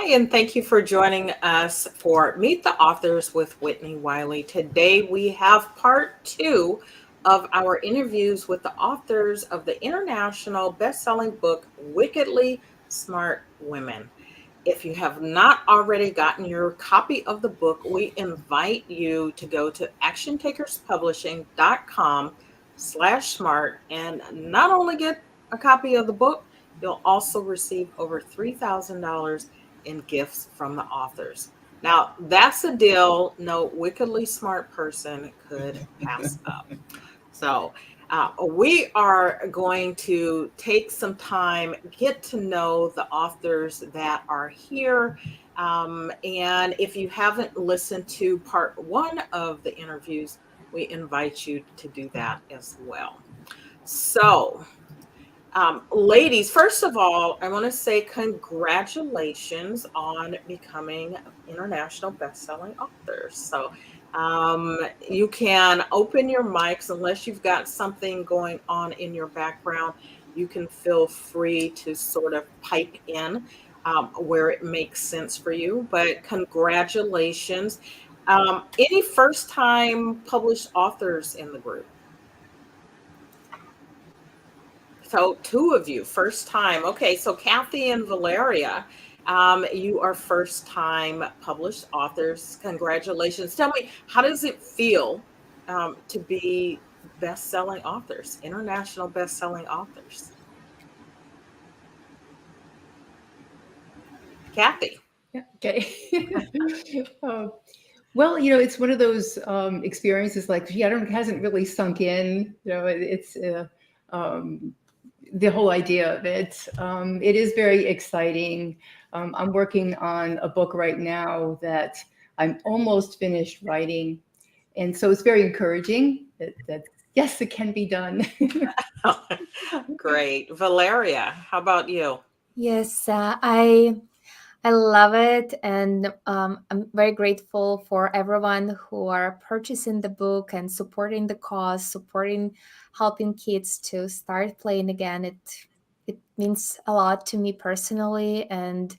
Hi, and thank you for joining us for Meet the Authors with Whitney Wiley. Today we have part two of our interviews with the authors of the international best-selling book, Wickedly Smart Women. If you have not already gotten your copy of the book, we invite you to go to actiontakerspublishing.com/smart and not only get a copy of the book, you'll also receive over $3,000 in gifts from the authors. Now, that's a deal no wickedly smart person could pass up. So, we are going to take some time, get to know the authors that are here. And if you haven't listened to part one of the interviews, we invite you to do that as well. So, ladies, first of all, I want to say congratulations on becoming international best-selling authors. So, you can open your mics unless you've got something going on in your background. You can feel free to sort of pipe in where it makes sense for you. But congratulations. Any first-time published authors in the group? So two of you, first time. Okay, so Kathy and Valeria, you are first time published authors. Congratulations. Tell me, how does it feel to be best-selling authors, international best-selling authors? Kathy. Yeah, okay. Um, well, it's one of those experiences like, gee, I don't, it hasn't really sunk in. It's um, the whole idea of it. It is very exciting. I'm working on a book right now that I'm almost finished writing. And so it's very encouraging that yes, it can be done. Great. Valeria, how about you? Yes, I love it, and I'm very grateful for everyone who are purchasing the book and supporting the cause, supporting helping kids to start playing again. It means a lot to me personally, and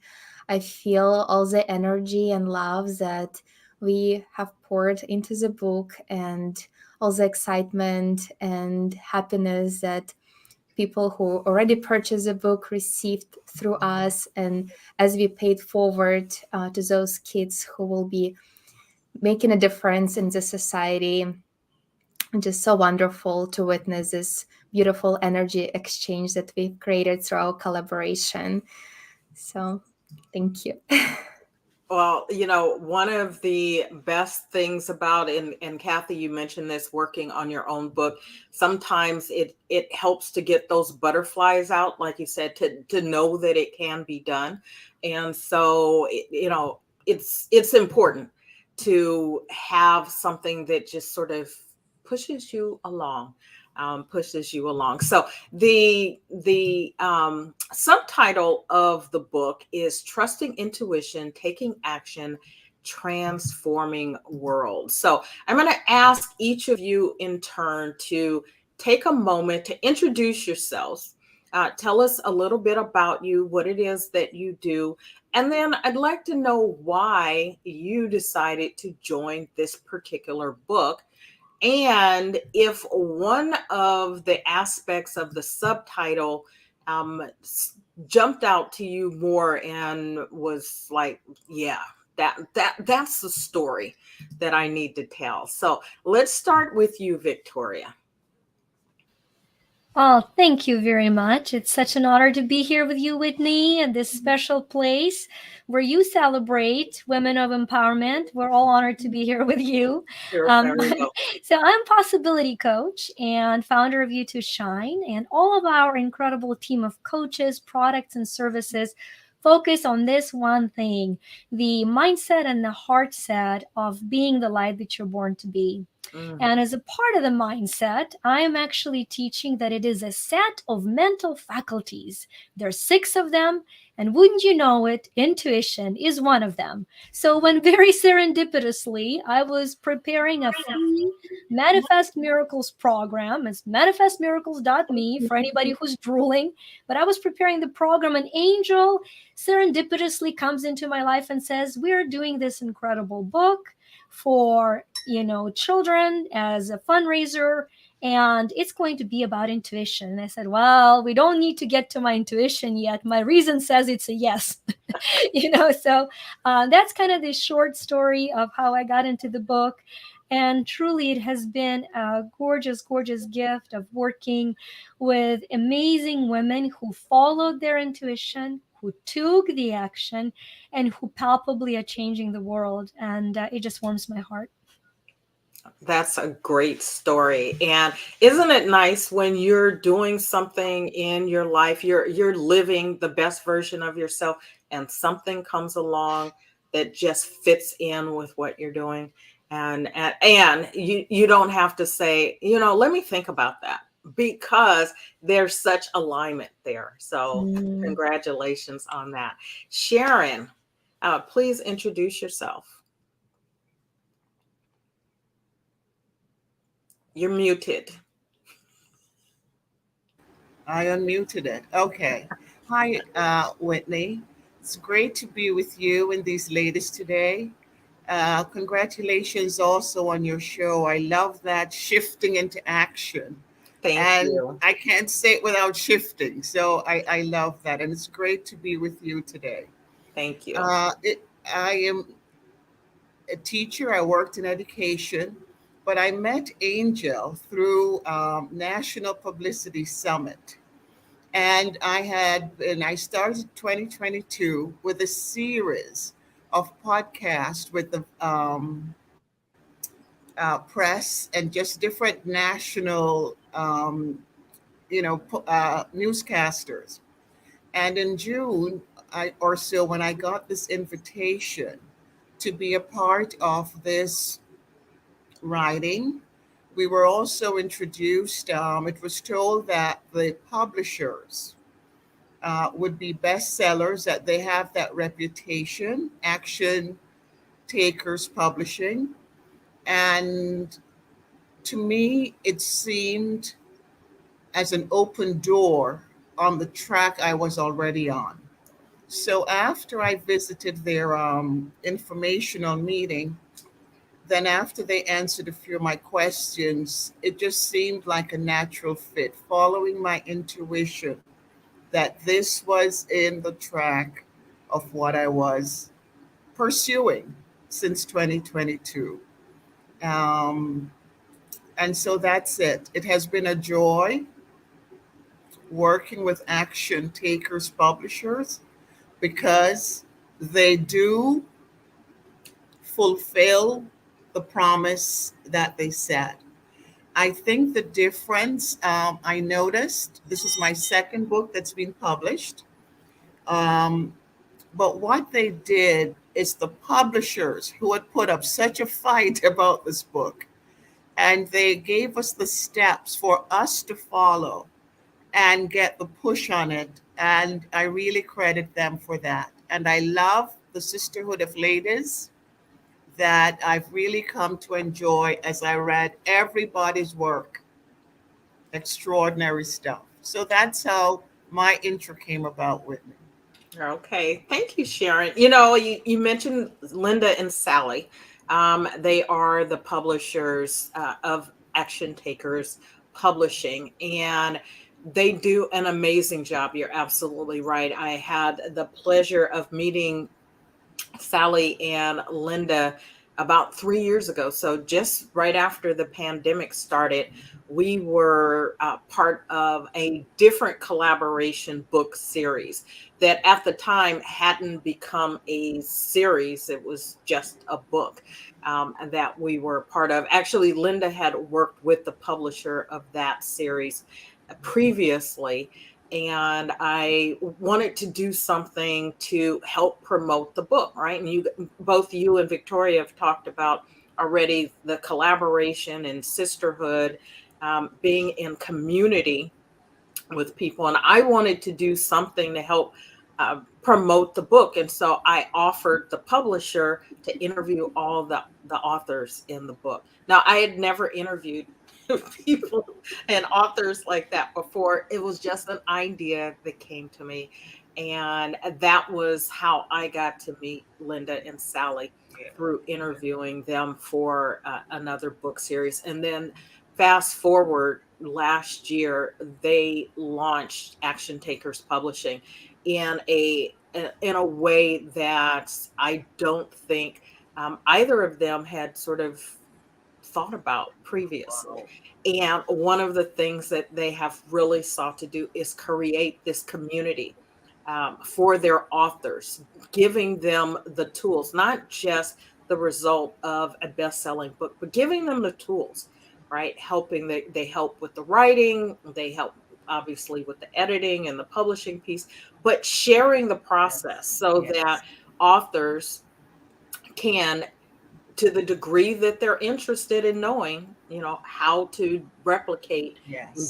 I feel all the energy and love that we have poured into the book, and all the excitement and happiness that people who already purchased the book received through us, and as we paid forward to those kids who will be making a difference in the society. Just so wonderful to witness this beautiful energy exchange that we've created through our collaboration. So thank you. Well, one of the best things about, and Kathy, you mentioned this, working on your own book, sometimes it helps to get those butterflies out, like you said, to know that it can be done. And so, it's important to have something that just sort of pushes you along, pushes you along. So the subtitle of the book is Trusting Intuition, Taking Action, Transforming World. So I'm going to ask each of you in turn to take a moment to introduce yourselves. Tell us a little bit about you, what it is that you do, and then I'd like to know why you decided to join this particular book, and if one of the aspects of the subtitle jumped out to you more and was like, yeah, that's the story that I need to tell. So let's start with you, Victoria. Oh, thank you very much. It's such an honor to be here with you, Whitney, in this special place where you celebrate women of empowerment. We're all honored to be here with you. You're Um, very welcome. so, I'm Possibility Coach and founder of You to Shine, and all of our incredible team of coaches, products, and services focus on this one thing: the mindset and the heart set of being the light that you're born to be. Mm. And as a part of the mindset, I am actually teaching that it is a set of mental faculties. There's 6 of them, and wouldn't you know it, intuition is one of them. So when very serendipitously I was preparing a free Manifest Miracles program, it's manifestmiracles.me for anybody who's drooling, but I was preparing the program, an angel serendipitously comes into my life and says, "We're doing this incredible book for children as a fundraiser, and it's going to be about intuition." And I said, "Well, we don't need to get to my intuition yet. My reason says it's a yes." So that's kind of the short story of how I got into the book. And truly, it has been a gorgeous, gorgeous gift of working with amazing women who followed their intuition, who took the action, and who palpably are changing the world. And it just warms my heart. That's a great story. And isn't it nice when you're doing something in your life, you're living the best version of yourself, and something comes along that just fits in with what you're doing. And you don't have to say, let me think about that, because there's such alignment there. So Mm. congratulations on that. Sharon, please introduce yourself. You're muted. I unmuted it. Okay. Hi, Whitney. It's great to be with you in these ladies today. Congratulations also on your show. I love that shifting into action. Thank And you. I can't say it without shifting. So I love that. And it's great to be with you today. Thank you. I am a teacher. I worked in education, but I met Angel through National Publicity Summit. And I started 2022 with a series of podcasts with the press and just different national, newscasters. And in June or so, when I got this invitation to be a part of this writing, we were also introduced. It was told that the publishers would be bestsellers, that they have that reputation, Action Takers Publishing. And to me, it seemed as an open door on the track I was already on. So after I visited their informational meeting, then after they answered a few of my questions, it just seemed like a natural fit, following my intuition that this was in the track of what I was pursuing since 2022. Um, and so that's it. It has been a joy working with Action Takers Publishers, because they do fulfill the promise that they said. I think the difference I noticed, this is my second book that's been published. Um, but what they did is, the publishers who had put up such a fight about this book, and they gave us the steps for us to follow and get the push on it. And I really credit them for that. And I love the Sisterhood of Ladies that I've really come to enjoy as I read everybody's work. Extraordinary stuff. So that's how my intro came about, Whitney. Okay. Thank you, Sharon. You mentioned Linda and Sally. They are the publishers of Action Takers Publishing, and they do an amazing job. You're absolutely right. I had the pleasure of meeting Sally and Linda about 3 years ago. So just right after the pandemic started, we were part of a different collaboration book series that at the time hadn't become a series. It was just a book that we were part of. Actually, Linda had worked with the publisher of that series previously, and I wanted to do something to help promote the book, right? And both you and Victoria have talked about already the collaboration and sisterhood, being in community with people, and I wanted to do something to help promote the book. And so I offered the publisher to interview all the authors in the book. Now, I had never interviewed people and authors like that before. It was just an idea that came to me. And that was how I got to meet Linda and Sally, through interviewing them for another book series. And then fast forward last year, they launched Action Takers Publishing in a way that I don't think either of them had sort of thought about previously. And one of the things that they have really sought to do is create this community for their authors, giving them the tools, not just the result of a best-selling book, but giving them the tools, right? They help with the writing, they help obviously with the editing and the publishing piece, but sharing the process so that authors can, to the degree that they're interested in knowing, how to replicate,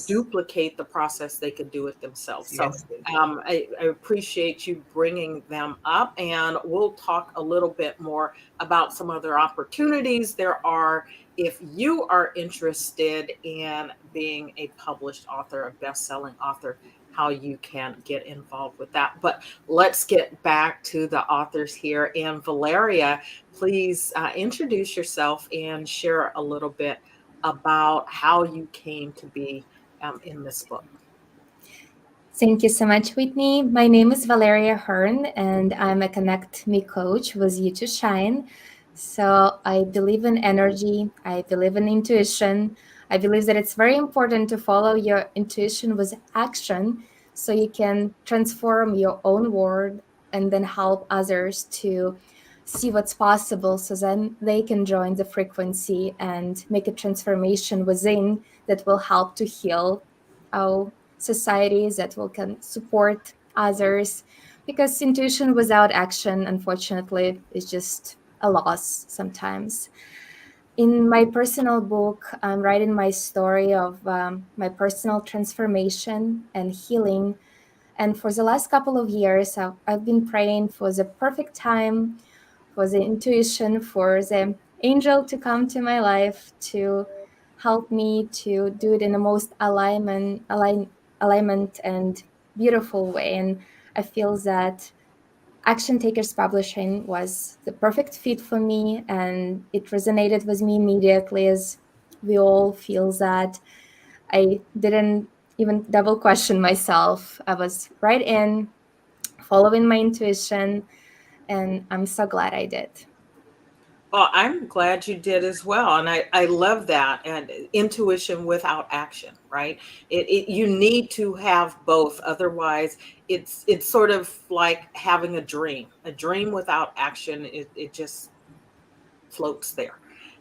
duplicate the process, they could do it themselves. So I appreciate you bringing them up, and we'll talk a little bit more about some other opportunities there are if you are interested in being a published author, a best-selling author, how you can get involved with that. But let's get back to the authors here. And Valeria, please introduce yourself and share a little bit about how you came to be in this book. Thank you so much, Whitney. My name is Valeria Hearn, and I'm a Connect Me coach with You to Shine. So I believe in energy. I believe in intuition. I believe that it's very important to follow your intuition with action so you can transform your own world and then help others to see what's possible, so then they can join the frequency and make a transformation within that will help to heal our societies, that will can support others, because intuition without action, unfortunately, is just a loss sometimes. In my personal book, I'm writing my story of my personal transformation and healing. And for the last couple of years, I've been praying for the perfect time, for the intuition, for the angel to come to my life to help me to do it in the most alignment and beautiful way. And I feel that Action Takers Publishing was the perfect fit for me, and it resonated with me immediately, as we all feel that. I didn't even double question myself. I was right in, following my intuition, and I'm so glad I did. Well, I'm glad you did as well. And I love that. And intuition without action, right? You need to have both. Otherwise, it's sort of like having a dream. A dream without action, it just floats there.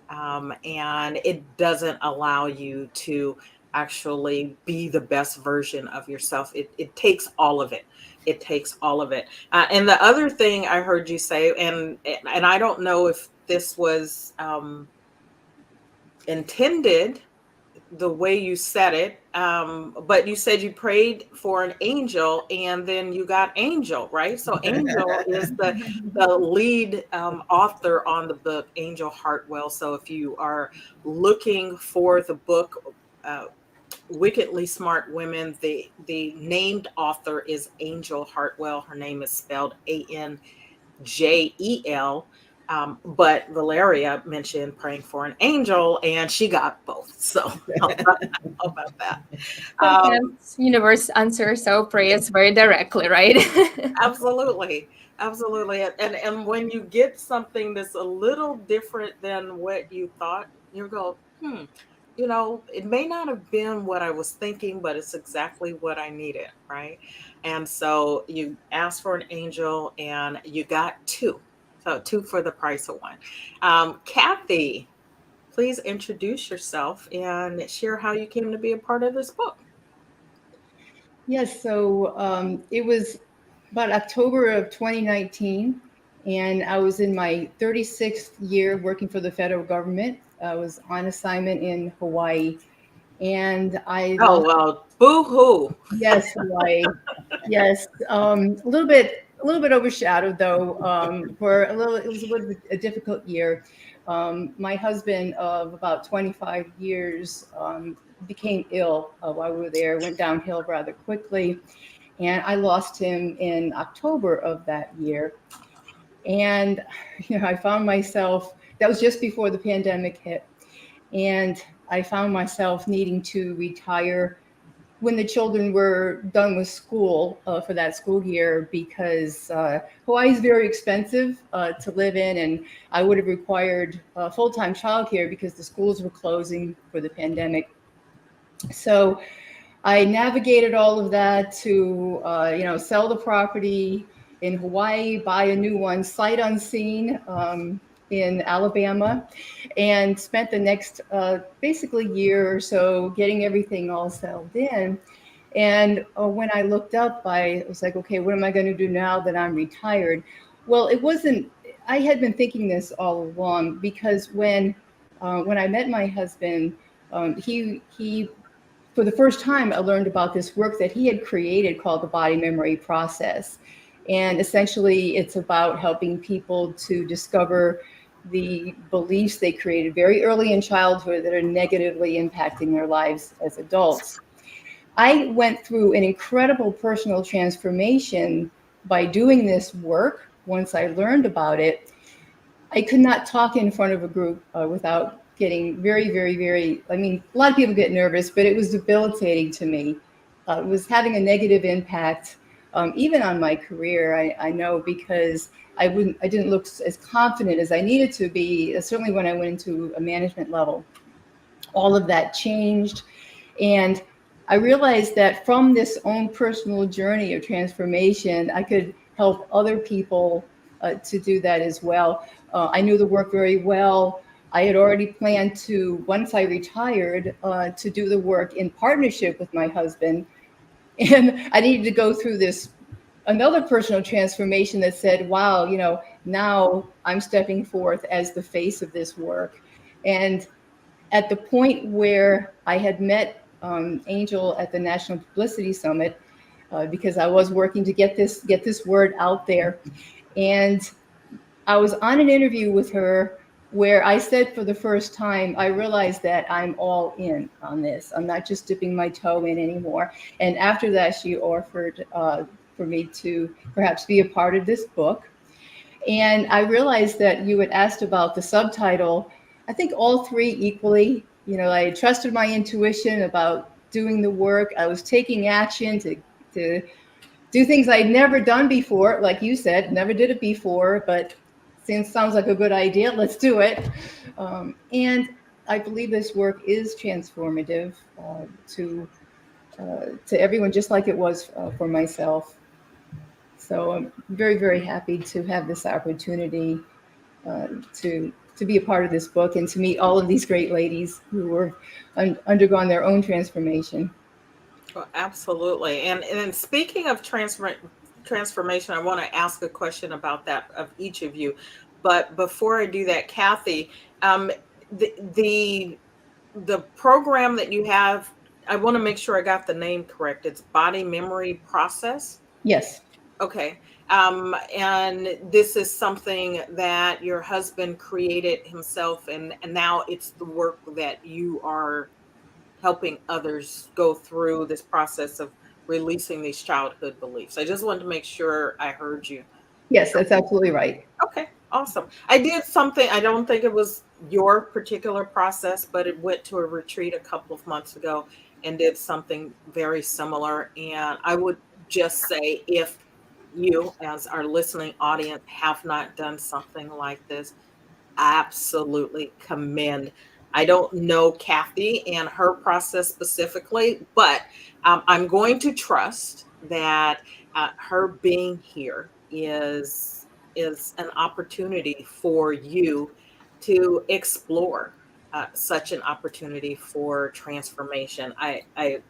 And it doesn't allow you to actually be the best version of yourself. It takes all of it. It takes all of it. And the other thing I heard you say, and I don't know if this was intended the way you said it, but you said you prayed for an angel and then you got Angel, right? So Angel is the lead author on the book, Angel Hartwell. So if you are looking for the book, Wickedly Smart Women, the named author is Angel Hartwell. Her name is spelled Anjel. But Valeria mentioned praying for an angel, and she got both. So how about that? Sometimes universe answers our prayers very directly, right? Absolutely. Absolutely. And when you get something that's a little different than what you thought, you go, it may not have been what I was thinking, but it's exactly what I needed, right? And so you asked for an angel and you got two. So two for the price of one. Kathy, please introduce yourself and share how you came to be a part of this book. Yes, so it was about October of 2019. And I was in my 36th year working for the federal government. I was on assignment in Hawaii, and I Oh, lost. well, boo hoo. Yes, Hawaii. Yes, a little bit overshadowed though. For a little, it was a little bit a difficult year. My husband of about 25 years became ill while we were there. Went downhill rather quickly, and I lost him in October of that year. And I found myself. That was just before the pandemic hit, and I found myself needing to retire when the children were done with school for that school year, because Hawaii is very expensive to live in, and I would have required full-time childcare because the schools were closing for the pandemic. So I navigated all of that to sell the property in Hawaii, buy a new one sight unseen in Alabama, and spent the next basically year or so getting everything all settled in. And when I looked up, I was like, okay, what am I going to do now that I'm retired? Well, it wasn't. I had been thinking this all along, because when I met my husband, he for the first time I learned about this work that he had created called the body memory process. And essentially, it's about helping people to discover the beliefs they created very early in childhood that are negatively impacting their lives as adults. I went through an incredible personal transformation by doing this work. Once I learned about it, I could not talk in front of a group without getting very, very, very, I mean, a lot of people get nervous, but it was debilitating to me. It was having a negative impact, even on my career. I know, because I didn't look as confident as I needed to be, certainly when I went into a management level. All of that changed. And I realized that from this own personal journey of transformation, I could help other people to do that as well. I knew the work very well. I had already planned to, once I retired, to do the work in partnership with my husband. And I needed to go through another personal transformation that said, wow, now I'm stepping forth as the face of this work. And at the point where I had met Angel at the National Publicity Summit, because I was working to get this word out there, and I was on an interview with her where I said for the first time, I realized that I'm all in on this. I'm not just dipping my toe in anymore. And after that, she offered for me to perhaps be a part of this book. And I realized that you had asked about the subtitle. I think all three equally. I had trusted my intuition about doing the work. I was taking action to do things I'd never done before. Like you said, never did it before, but sounds like a good idea. Let's do it. And I believe this work is transformative to everyone, just like it was for myself. So I'm very, very happy to have this opportunity to be a part of this book and to meet all of these great ladies who have undergone their own transformation. Well, absolutely. And speaking of transformation, I want to ask a question about that of each of you. But before I do that, Kathy, the program that you have, I want to make sure I got the name correct. It's Body Memory Process. Yes. Okay. And this is something that your husband created himself, and now it's the work that you are helping others go through this process of releasing these childhood beliefs. I just wanted to make sure I heard you. Yes, that's absolutely right. Okay, awesome. I did something, I don't think it was your particular process, but it went to a retreat a couple of months ago and did something very similar. And I would just say, if you, as our listening audience, have not done something like this, absolutely commend. I don't know Kathy and her process specifically, but I'm going to trust that her being here is an opportunity for you to explore such an opportunity for transformation. I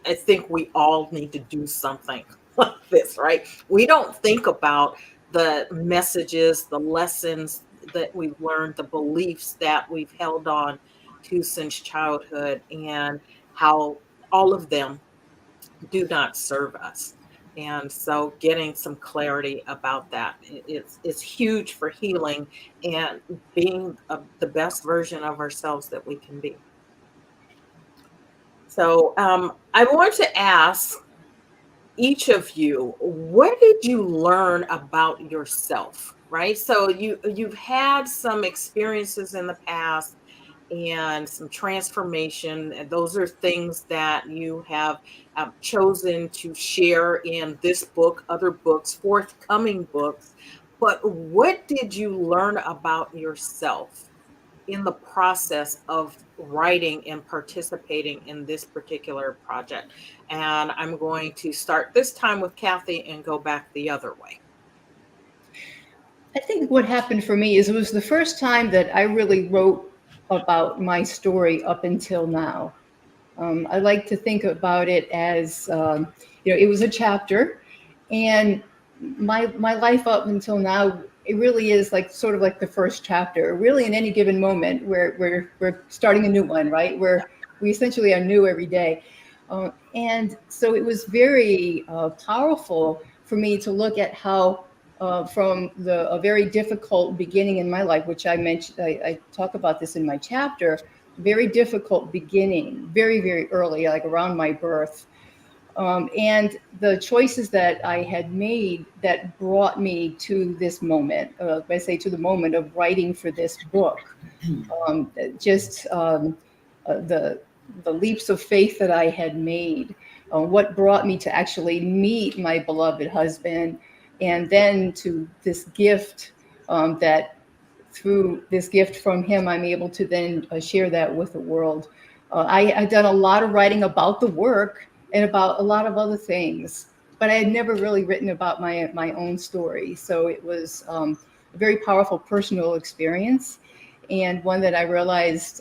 think we all need to do something like this, right? We don't think about the messages, the lessons that we've learned, the beliefs that we've held on to since childhood, and how all of them do not serve us. And so getting some clarity about that it's huge for healing and being the best version of ourselves that we can be. So I want to ask each of you, what did you learn about yourself? Right? So you've had some experiences in the past and some transformation. And those are things that you have chosen to share in this book, other books, forthcoming books. But what did you learn about yourself in the process of writing and participating in this particular project? And I'm going to start this time with Kathy and go back the other way. I think what happened for me is it was the first time that I really wrote about my story up until now. I like to think about it as, it was a chapter, and my life up until now, it really is like sort of like the first chapter. Really, in any given moment, we're starting a new one, right? Where we essentially are new every day, and so it was very powerful for me to look at how. From a very difficult beginning in my life, which I mentioned, I talk about this in my chapter, very difficult beginning, very, very early, like around my birth. And the choices that I had made that brought me to this moment, I say to the moment of writing for this book, just the leaps of faith that I had made, what brought me to actually meet my beloved husband, and then to this gift that through this gift from him, I'm able to then share that with the world. I've done a lot of writing about the work and about a lot of other things, but I had never really written about my own story. So it was a very powerful personal experience, and one that I realized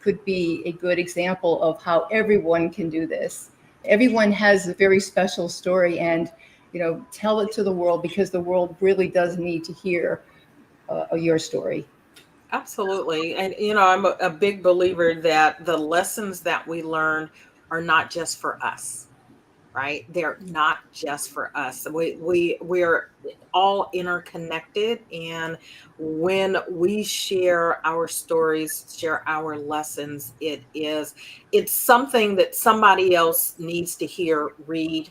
could be a good example of how everyone can do this. Everyone has a very special story, and tell it to the world, because the world really does need to hear your story. Absolutely. And, I'm a big believer that the lessons that we learn are not just for us, right? They're not just for us. We're all interconnected. And when we share our stories, share our lessons, it's something that somebody else needs to hear, read,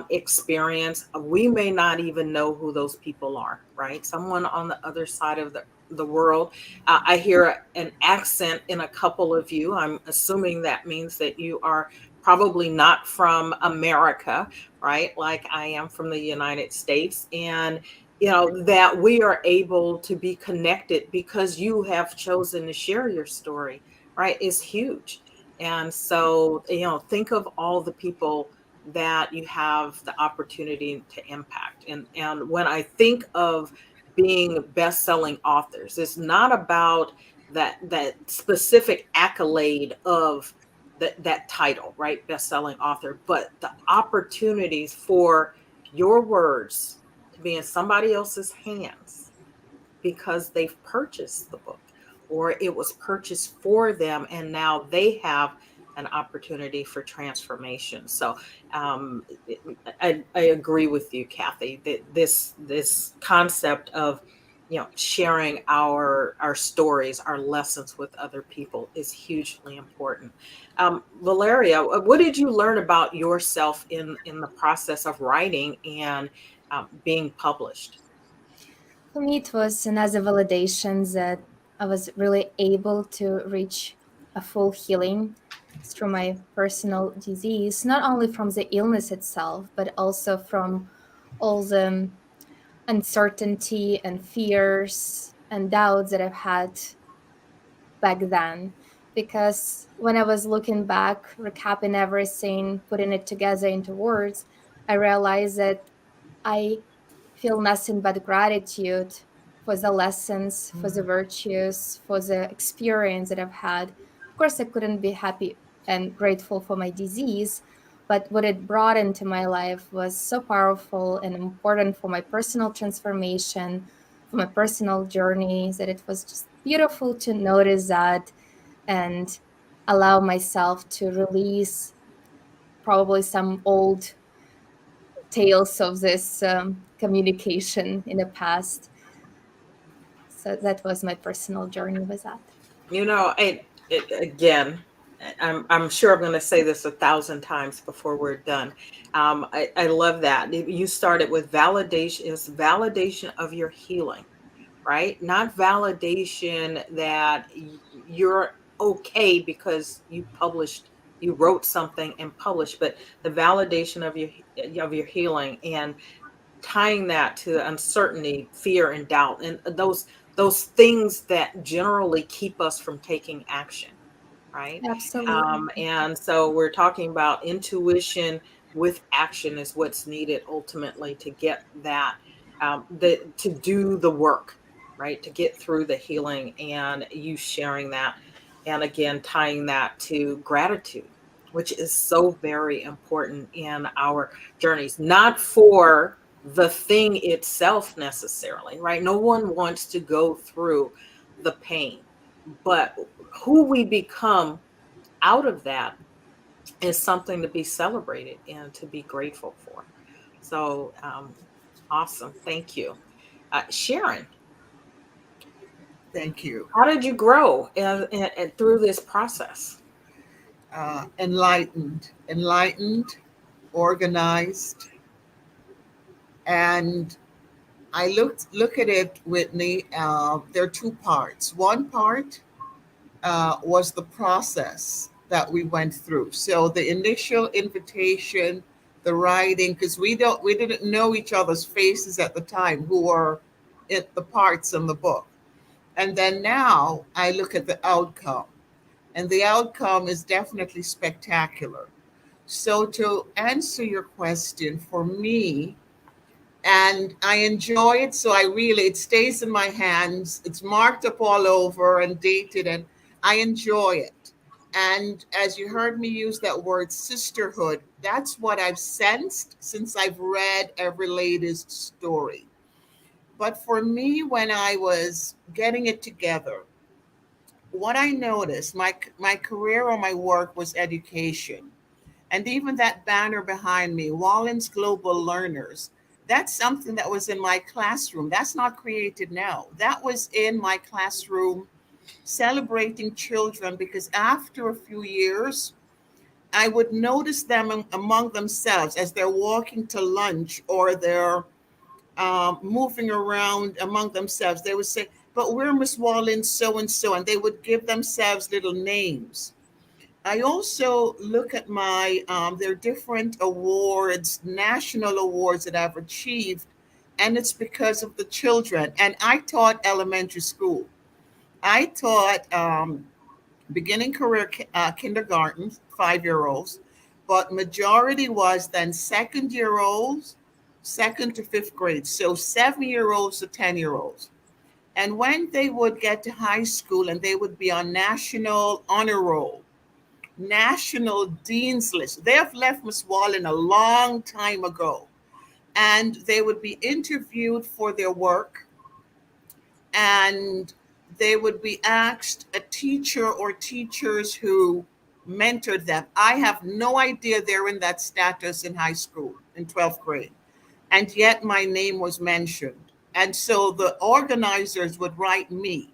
experience. We may not even know who those people are, right? Someone on the other side of the world. I hear an accent in a couple of you. I'm assuming that means that you are probably not from America, right? Like I am from the United States. And, that we are able to be connected because you have chosen to share your story, right, is huge. And so, think of all the people that you have the opportunity to impact. And when I think of being best-selling authors, it's not about that specific accolade of that title, right? Best-selling author, but the opportunities for your words to be in somebody else's hands because they've purchased the book or it was purchased for them, and now they have an opportunity for transformation. So I agree with you, Kathy, that this concept of sharing our stories, our lessons with other people is hugely important. Valeria, what did you learn about yourself in the process of writing and being published? For me, it was another validation that I was really able to reach a full healing through my personal disease, not only from the illness itself, but also from all the uncertainty and fears and doubts that I've had back then. Because when I was looking back, recapping everything, putting it together into words, I realized that I feel nothing but gratitude for the lessons, for the virtues, for the experience that I've had. Of course, I couldn't be happy and grateful for my disease, but what it brought into my life was so powerful and important for my personal transformation, for my personal journeys, that it was just beautiful to notice that and allow myself to release probably some old tales of this communication in the past. So that was my personal journey with that. You know, again, I'm sure I'm going to say this 1,000 times before we're done. I love that you started with validation. It's validation of your healing, right? Not validation that you're okay because you wrote something and published, but the validation of your healing, and tying that to uncertainty, fear, and doubt, and those things that generally keep us from taking action, right? Absolutely. And so we're talking about intuition with action is what's needed ultimately to get that, to do the work, right? To get through the healing, and you sharing that, and again tying that to gratitude, which is so very important in our journeys, not for the thing itself necessarily, right? No one wants to go through the pain, but who we become out of that is something to be celebrated and to be grateful for. So awesome. Thank you. Sharon, Thank you. how did you grow and through this process? Enlightened, organized, and I look at it, Whitney. There are two parts. One part was the process that we went through. So the initial invitation, the writing, because we didn't know each other's faces at the time, who were the parts in the book. And then now I look at the outcome, and the outcome is definitely spectacular. So to answer your question, for me, and I enjoy it. So it stays in my hands. It's marked up all over and dated, and I enjoy it. And as you heard me use that word sisterhood, that's what I've sensed since I've read every latest story. But for me, when I was getting it together, what I noticed, my career or my work was education. And even that banner behind me, Wallens Global Learners, that's something that was in my classroom. That's not created now. That was in my classroom, celebrating children, because after a few years, I would notice them among themselves as they're walking to lunch, or they're moving around among themselves. They would say, "But we're Miss Wallens so and so," and they would give themselves little names. I also look at my, there are different awards, national awards that I've achieved, and it's because of the children. And I taught elementary school. I taught beginning career kindergarten, 5-year-olds, but majority was then second-year-olds, second to fifth grade. So 7-year-olds to 10-year-olds. And when they would get to high school and they would be on national honor roll, national dean's list. They have left Miss Wallen a long time ago, and they would be interviewed for their work, and they would be asked a teacher or teachers who mentored them. I have no idea they're in that status in high school, in 12th grade, and yet my name was mentioned. And so the organizers would write me.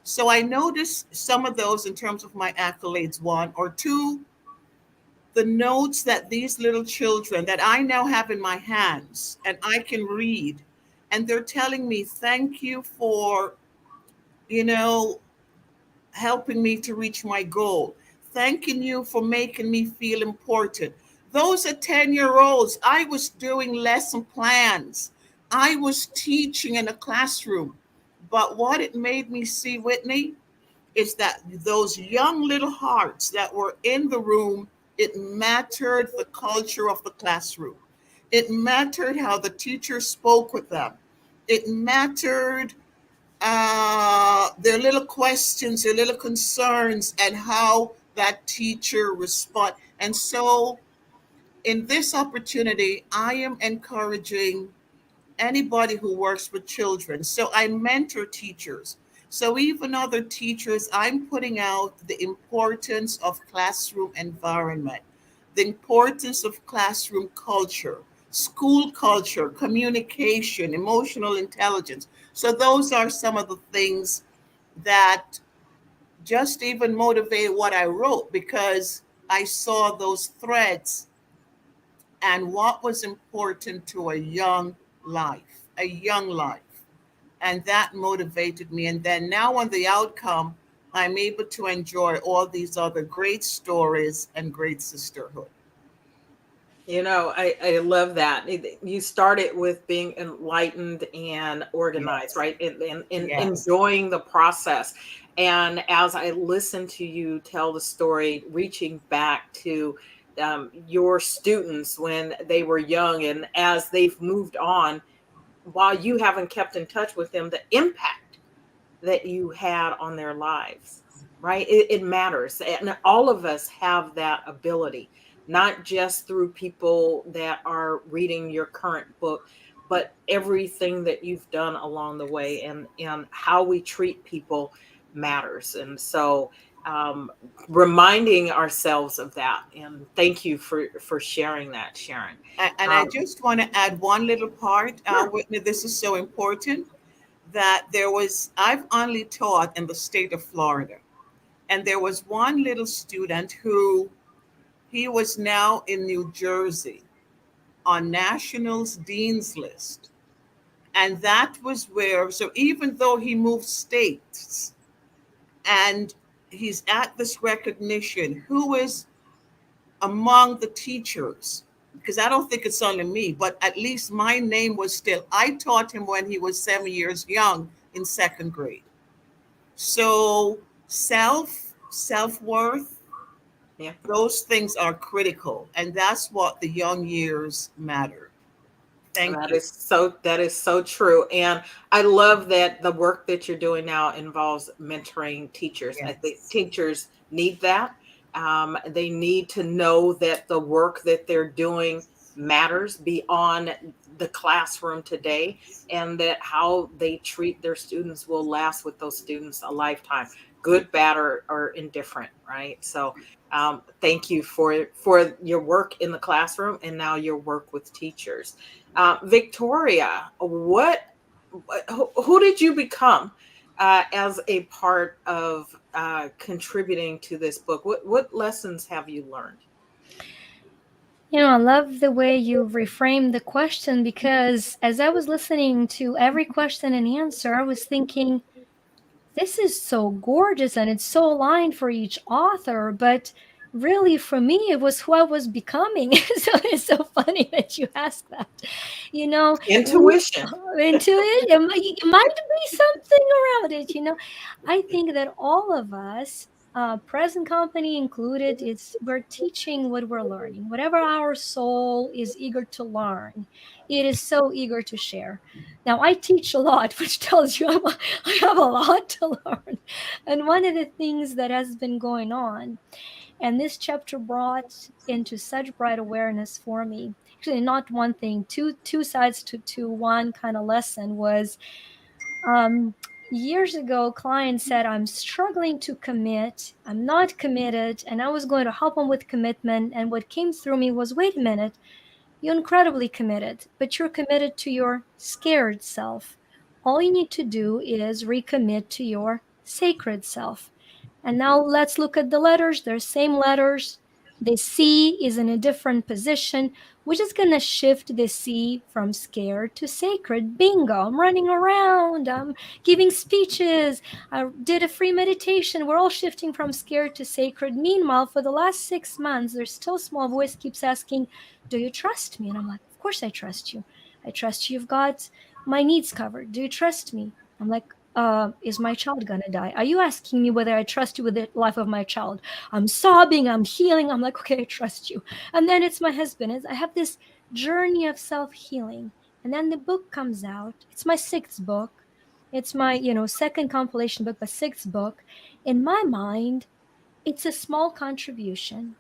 So I noticed some of those in terms of my accolades. One or two, the notes that these little children that I now have in my hands and I can read, and they're telling me, "Thank you for, you know, helping me to reach my goal. Thanking you for making me feel important." Those are 10-year-olds. I was doing lesson plans. I was teaching in a classroom. But what it made me see, Whitney, is that those young little hearts that were in the room, it mattered the culture of the classroom. It mattered how the teacher spoke with them. It mattered their little questions, their little concerns, and how that teacher responded. And so in this opportunity, I am encouraging anybody who works with children. So I mentor teachers. So even other teachers, I'm putting out the importance of classroom environment, the importance of classroom culture, school culture, communication, emotional intelligence. So those are some of the things that just even motivate what I wrote, because I saw those threads and what was important to a young life, a young life. And that motivated me. And then now on the outcome, I'm able to enjoy all these other great stories and great sisterhood. I love that. You started with being enlightened and organized, Yes. right? And Yes. enjoying the process. And as I listen to you tell the story, reaching back to your students when they were young and as they've moved on, while you haven't kept in touch with them, the impact that you had on their lives, right? It matters. And all of us have that ability, not just through people that are reading your current book, but everything that you've done along the way, and how we treat people matters. And so um, reminding ourselves of that. And thank you for sharing that, Sharon. And I Um, just want to add one little part, sure. Whitney, this is so important, that I've only taught in the state of Florida. And there was one little student who, he was now in New Jersey on National's Dean's List. And that was where, so even though he moved states and he's at this recognition, who is among the teachers, because I don't think it's only me, but at least my name was still, I taught him when he was 7 years young in second grade. So self-worth, Yeah. those things are critical. And that's what the young years matter. Thank you. That is so true. And I love that the work that you're doing now involves mentoring teachers. I think Yes. teachers need that. They need to know that the work that they're doing matters beyond the classroom today, and that how they treat their students will last with those students a lifetime, good, bad, or indifferent, right? So thank you for your work in the classroom and now your work with teachers. Victoria, who did you become as a part of contributing to this book? What lessons have you learned? I love the way you reframed the question, because as I was listening to every question and answer, I was thinking, this is so gorgeous and it's so aligned for each author. But really, for me, it was who I was becoming. So it's so funny that you asked that. You know, Intuition. into it, it might be something around it. I think that all of us, present company included, we're teaching what we're learning. Whatever our soul is eager to learn, it is so eager to share. Now, I teach a lot, which tells you I have a lot to learn. And one of the things that has been going on, and this chapter brought into such bright awareness for me, actually not one thing, two sides to one kind of lesson, was um, years ago, client said, I'm struggling to commit, I'm not committed, and I was going to help them with commitment. And what came through me was, wait a minute, you're incredibly committed, but you're committed to your scared self. All you need to do is recommit to your sacred self. And now let's look at the letters. They're same letters. The C is in a different position. We're just going to shift the C from scared to sacred. Bingo. I'm running around. I'm giving speeches. I did a free meditation. We're all shifting from scared to sacred. Meanwhile, for the last 6 months, there's still a small voice keeps asking, do you trust me? And I'm like, of course I trust you. I trust you've got my needs covered. Do you trust me? I'm like, is my child gonna die? Are you asking me whether I trust you with the life of my child? I'm sobbing, I'm healing. I'm like, okay, I trust you. And then it's my husband. I have this journey of self-healing. And then the book comes out. It's my sixth book. It's my, second compilation book, but sixth book. In my mind, it's a small contribution.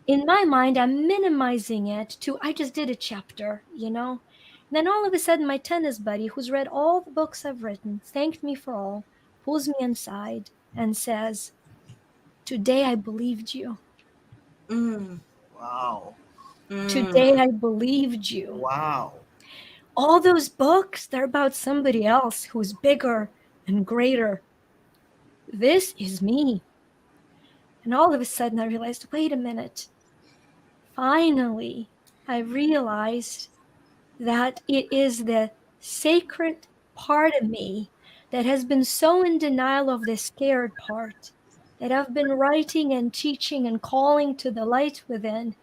in my mind, I'm minimizing it to, I just did a chapter, Then all of a sudden, my tennis buddy, who's read all the books I've written, thanked me for all, pulls me inside and says, "Today I believed you. Mm, Wow. Today mm, I believed you. Wow. All those books, they're about somebody else who's bigger and greater. This is me." And all of a sudden, I realized, wait a minute. Finally, I realized that it is the sacred part of me that has been so in denial of the scared part that I've been writing and teaching and calling to the light within.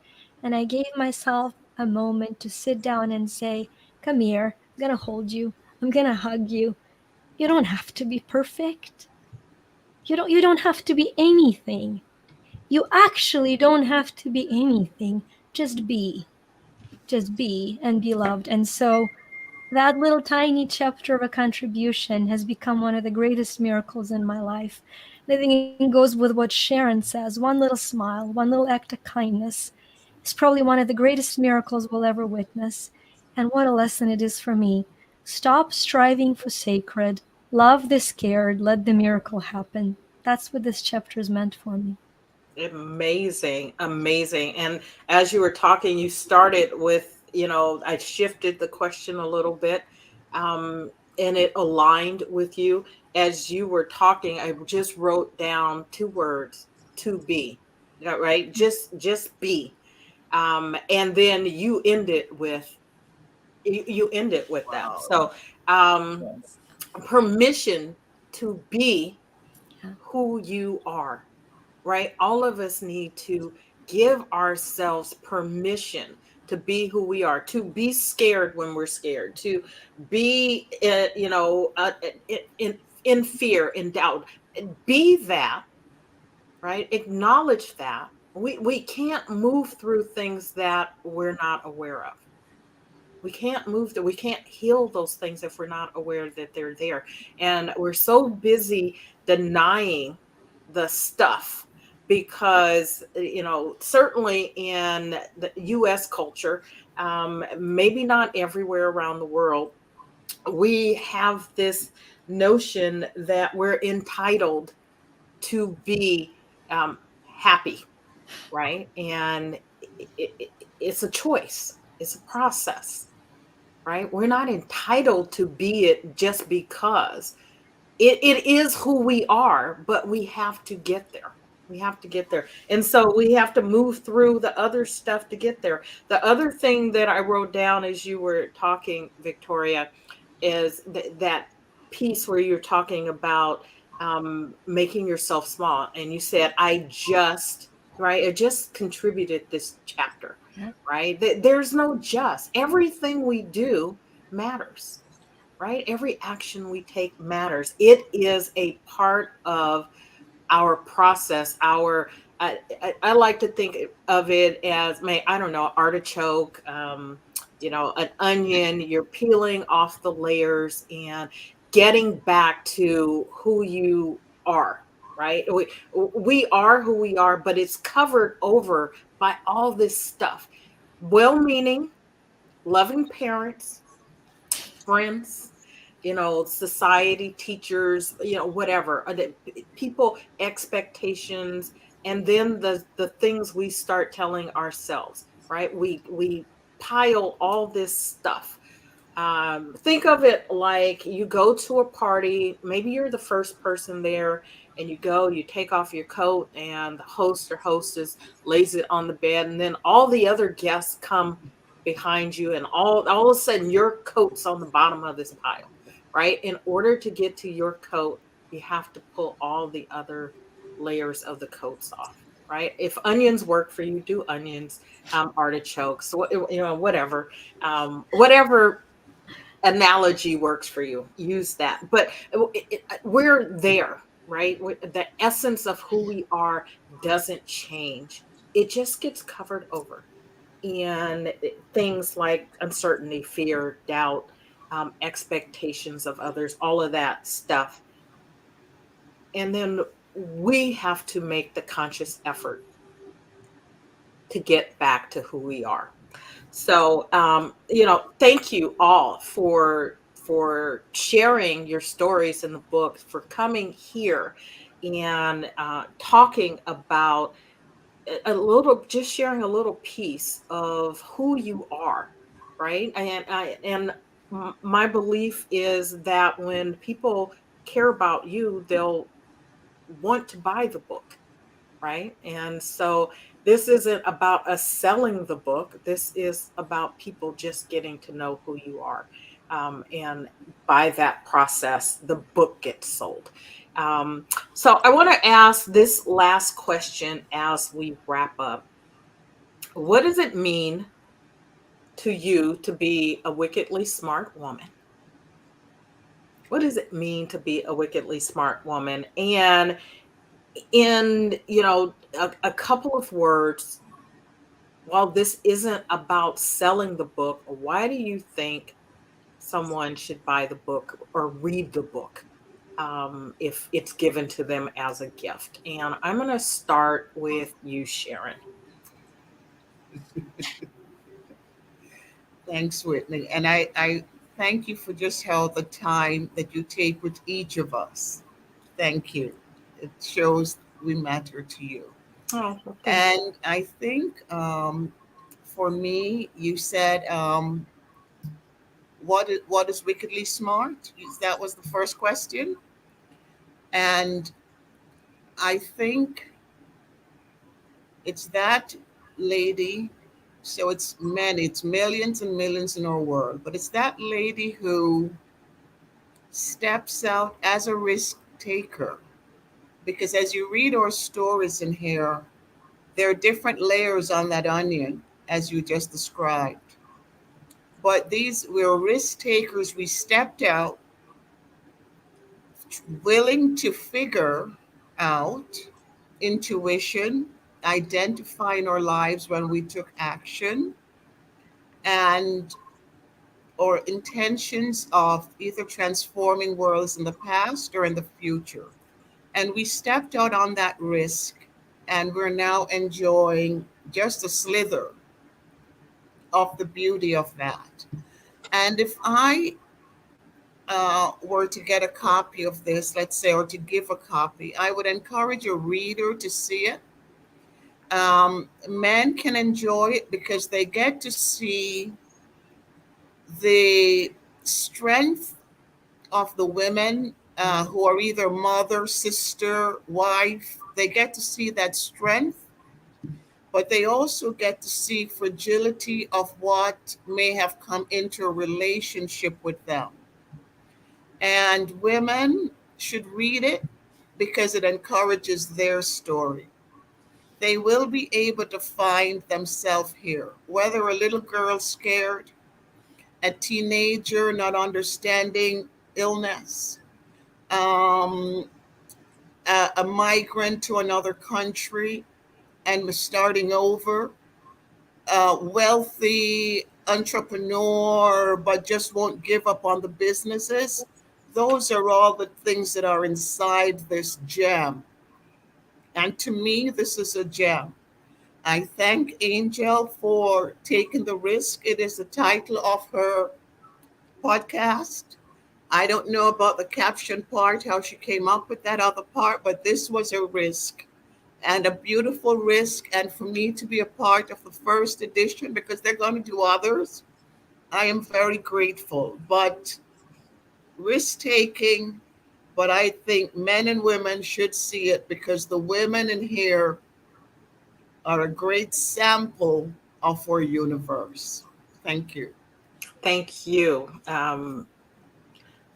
And I gave myself a moment to sit down and say, "Come here, I'm going to hold you, I'm going to hug you. You don't have to be perfect. You don't have to be anything. You actually don't have to be anything. Just be. Just be and be loved." And so that little tiny chapter of a contribution has become one of the greatest miracles in my life. And I think it goes with what Sharon says: one little smile, one little act of kindness is probably one of the greatest miracles we'll ever witness. And what a lesson it is for me. Stop striving for sacred, love the scared, let the miracle happen. That's what this chapter is meant for me. amazing, amazing. And as you were talking, you started with, I shifted the question a little bit, and it aligned with you. As you were talking, I just wrote down two words: to be. Yeah, right? Just be. And then you end it with that. Wow. So, Yes. permission to be Yeah. who you are, right? All of us need to give ourselves permission to be who we are, to be scared when we're scared, to be, in fear, in doubt. Be that, right? Acknowledge that. We can't move through things that we're not aware of. We can't move that. We can't heal those things if we're not aware that they're there. And we're so busy denying the stuff because, certainly in the US culture, maybe not everywhere around the world, we have this notion that we're entitled to be happy, right? And it's a choice, it's a process, right? We're not entitled to be it just because it is who we are, but we have to get there. We have to get there. And so we have to move through the other stuff to get there. The other thing that I wrote down as you were talking, Victoria, is that piece where you're talking about making yourself small. And you said, right? I just contributed this chapter, Yeah. right? There's no just. Everything we do matters, right? Every action we take matters. It is a part of our process. I like to think of it as, I don't know, artichoke, an onion. You're peeling off the layers and getting back to who you are. Right? We are who we are, but it's covered over by all this stuff. Well-meaning, loving parents, friends, society, teachers, whatever, people, expectations, and then the things we start telling ourselves, right? We pile all this stuff. Think of it like you go to a party, maybe you're the first person there, and you take off your coat, and the host or hostess lays it on the bed, and then all the other guests come behind you, and all of a sudden your coat's on the bottom of this pile, right? In order to get to your coat, you have to pull all the other layers of the coats off, right? If onions work for you, do onions, artichokes, whatever, whatever analogy works for you, use that. But we're there, right? The essence of who we are doesn't change. It just gets covered over. And things like uncertainty, fear, doubt, expectations of others, all of that stuff. And then we have to make the conscious effort to get back to who we are. So, thank you all for sharing your stories in the book, for coming here and talking about a little, just sharing a little piece of who you are, right? And my belief is that when people care about you, they'll want to buy the book, right? And so this isn't about us selling the book. This is about people just getting to know who you are. And by that process, the book gets sold. So I want to ask this last question as we wrap up. What does it mean to you to be a wickedly smart woman? What does it mean to be a wickedly smart woman? And in a couple of words, while this isn't about selling the book, why do you think someone should buy the book or read the book, if it's given to them as a gift? And I'm going to start with you, Sharon. Thanks, Whitney. And I thank you for just how the time that you take with each of us. Thank you. It shows we matter to you. Oh, well, thank you. And I think for me, you said, what is wickedly smart? That was the first question. And I think it's that lady. So it's many, it's millions and millions in our world, but it's that lady who steps out as a risk taker. Because as you read our stories in here, there are different layers on that onion, as you just described. But these, we're risk takers. We stepped out, willing to figure out intuition, identify in our lives when we took action, and or intentions of either transforming worlds in the past or in the future. And we stepped out on that risk, and we're now enjoying just a slither of the beauty of that. And if I were to get a copy of this, let's say, or to give a copy, I would encourage a reader to see it. Men can enjoy it because they get to see the strength of the women who are either mother, sister, wife. They get to see that strength, but they also get to see fragility of what may have come into a relationship with them. And women should read it because it encourages their story. They will be able to find themselves here, whether a little girl scared, a teenager not understanding illness, um, a migrant to another country and starting over, a wealthy entrepreneur but just won't give up on the businesses. Those are all the things that are inside this gem. And to me, this is a gem. I thank Angel for taking the risk. It is the title of her podcast. I don't know about the caption part, how she came up with that other part, but this was a risk and a beautiful risk. And for me to be a part of the first edition, because they're going to do others, I am very grateful. But risk taking, but I think men and women should see it because the women in here are a great sample of our universe. Thank you. Thank you.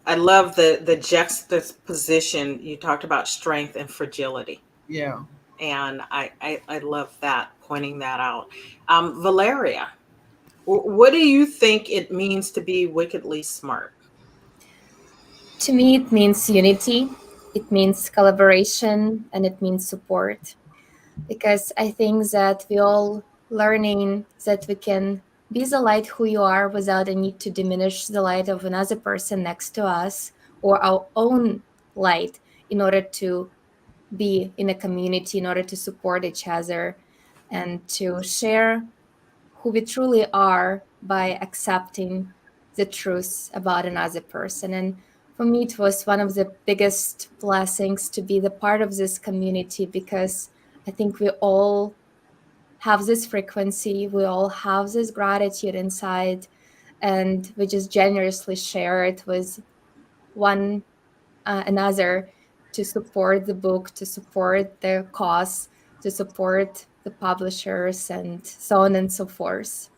I love the juxtaposition. You talked about strength and fragility. Yeah. And I love that, pointing that out. Valeria, what do you think it means to be wickedly smart? To me, it means unity, it means collaboration, and it means support. Because I think that we all learning that we can be the light who you are without a need to diminish the light of another person next to us or our own light in order to be in a community, in order to support each other. and to share who we truly are by accepting the truth about another person. And for me, it was one of the biggest blessings to be the part of this community, because I think we all have this frequency, we all have this gratitude inside, and we just generously share it with one another to support the book, to support the cause, to support the publishers, and so on and so forth.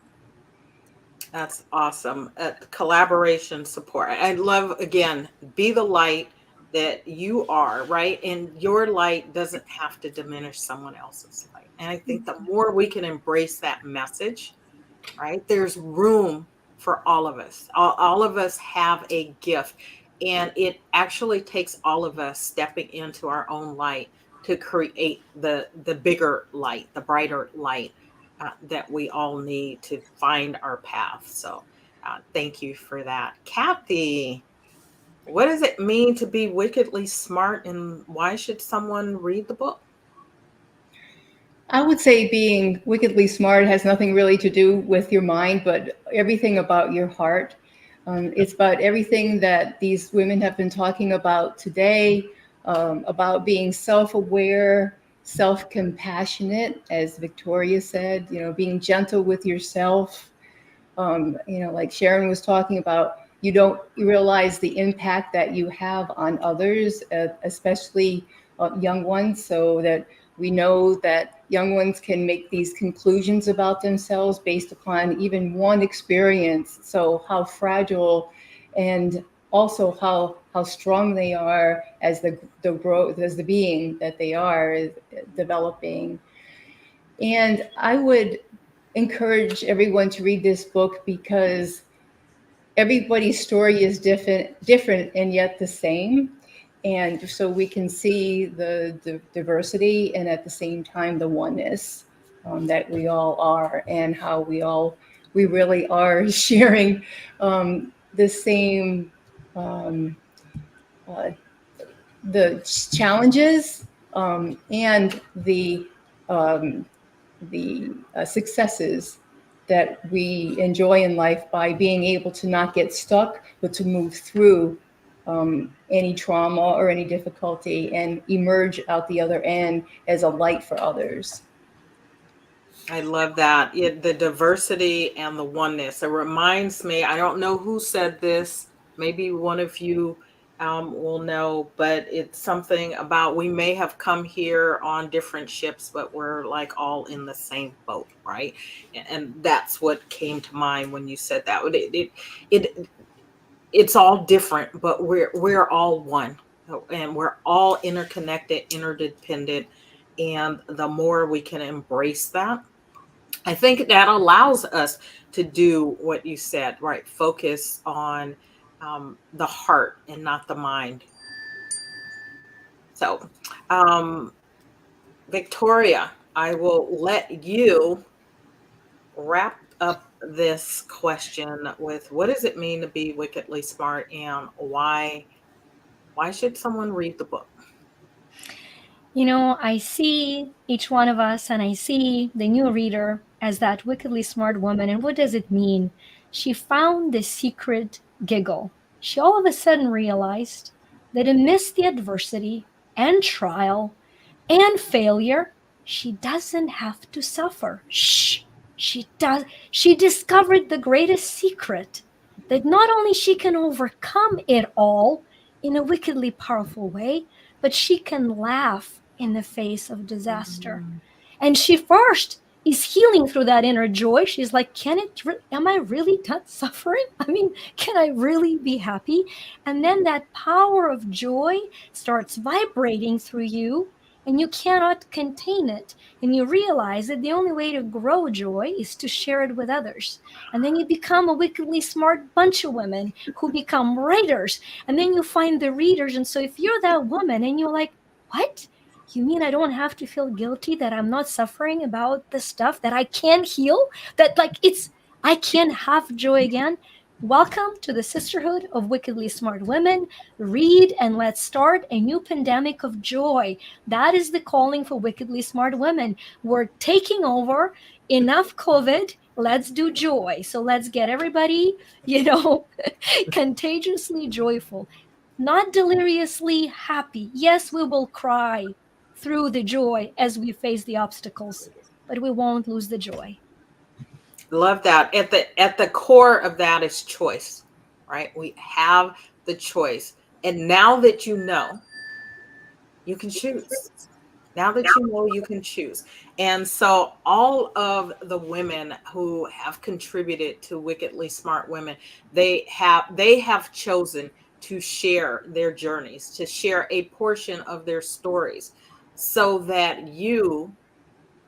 That's awesome. Collaboration support. I love, again, be the light that you are, right? And your light doesn't have to diminish someone else's light. And I think the more we can embrace that message, right, there's room for all of us. All of us have a gift. And it actually takes all of us stepping into our own light to create the bigger light, the brighter light that we all need to find our path. So thank you for that. Kathy, what does it mean to be wickedly smart, and why should someone read the book? I would say being wickedly smart has nothing really to do with your mind, but everything about your heart. It's about everything that these women have been talking about today, about being self-aware, self-compassionate, as Victoria said, being gentle with yourself. Like Sharon was talking about, you realize the impact that you have on others, especially young ones, so that we know that young ones can make these conclusions about themselves based upon even one experience. So how fragile and also how strong they are as the growth, as the being that they are developing. And I would encourage everyone to read this book, because everybody's story is different and yet the same. And so we can see the diversity and at the same time the oneness that we all are, and how we really are sharing the same the challenges and the successes that we enjoy in life, by being able to not get stuck, but to move through any trauma or any difficulty and emerge out the other end as a light for others. I love that. The diversity and the oneness. It reminds me, I don't know who said this, maybe one of you will know, but it's something about, we may have come here on different ships, but we're like all in the same boat, right? And that's what came to mind when you said that. It's all different, but we're all one, and we're all interconnected, interdependent. And the more we can embrace that, I think that allows us to do what you said, right? Focus on the heart and not the mind. So, Victoria, I will let you wrap up this question with, what does it mean to be wickedly smart, and why should someone read the book? I see each one of us, and I see the new reader as that wickedly smart woman. And what does it mean? She found the secret giggle. She all of a sudden realized that amidst the adversity and trial and failure, she doesn't have to suffer. Shh, she does. She discovered the greatest secret, that not only she can overcome it all in a wickedly powerful way, but she can laugh in the face of disaster. And she first is healing through that inner joy. She's like, am I really not suffering? I mean, can I really be happy? And then that power of joy starts vibrating through you, and you cannot contain it. And you realize that the only way to grow joy is to share it with others. And then you become a wickedly smart bunch of women who become writers. And then you find the readers. And so if you're that woman and you're like, what? You mean I don't have to feel guilty that I'm not suffering about the stuff that I can't heal? That I can have joy again? Welcome to the Sisterhood of Wickedly Smart Women. Read and let's start a new pandemic of joy. That is the calling for Wickedly Smart Women. We're taking over. Enough COVID. Let's do joy. So let's get everybody, contagiously joyful, not deliriously happy. Yes, we will cry through the joy as we face the obstacles, but we won't lose the joy. Love that. At the core of that is choice, right? We have the choice. And now that you know, you can choose. Now that you know, you can choose. And so all of the women who have contributed to Wickedly Smart Women, they have chosen to share their journeys, to share a portion of their stories so that you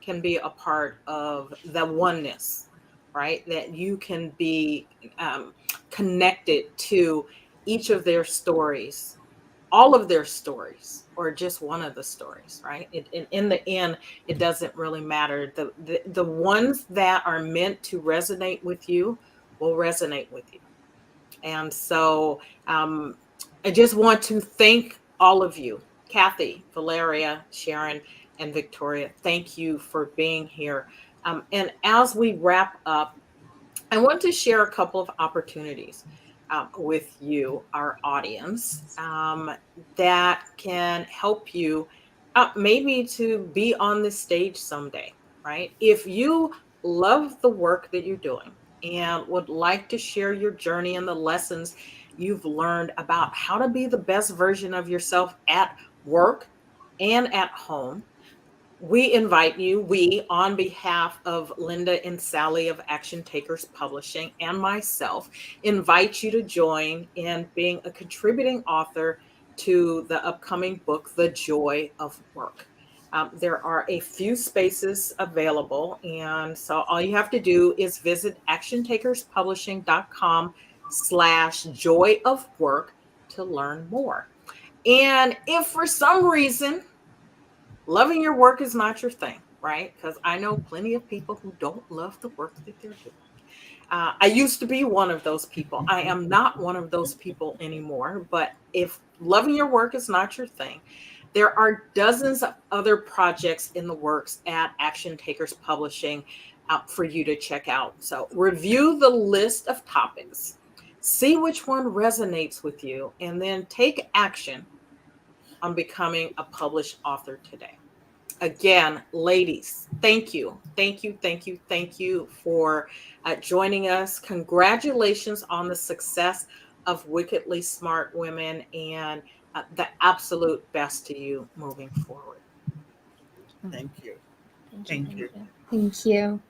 can be a part of the oneness, right? That you can be connected to each of their stories, all of their stories, or just one of the stories, right? In the end, it doesn't really matter. The ones that are meant to resonate with you will resonate with you. And so I just want to thank all of you, Kathy, Valeria, Sharon, and Victoria. Thank you for being here. And as we wrap up, I want to share a couple of opportunities with you, our audience, that can help you maybe to be on the stage someday, right? If you love the work that you're doing and would like to share your journey and the lessons you've learned about how to be the best version of yourself at work and at home, we invite you, we, on behalf of Linda and Sally of Action Takers Publishing and myself, invite you to join in being a contributing author to the upcoming book, The Joy of Work. There are a few spaces available. And so all you have to do is visit actiontakerspublishing.com/joy of work to learn more. And if for some reason loving your work is not your thing, right? Because I know plenty of people who don't love the work that they're doing. I used to be one of those people. I am not one of those people anymore. But if loving your work is not your thing, there are dozens of other projects in the works at Action Takers Publishing for you to check out. So review the list of topics, see which one resonates with you, and then take action on becoming a published author today. Again, ladies, thank you. Thank you, thank you, thank you for joining us. Congratulations on the success of Wickedly Smart Women, and the absolute best to you moving forward. Thank you. Thank you. Thank you. Thank you.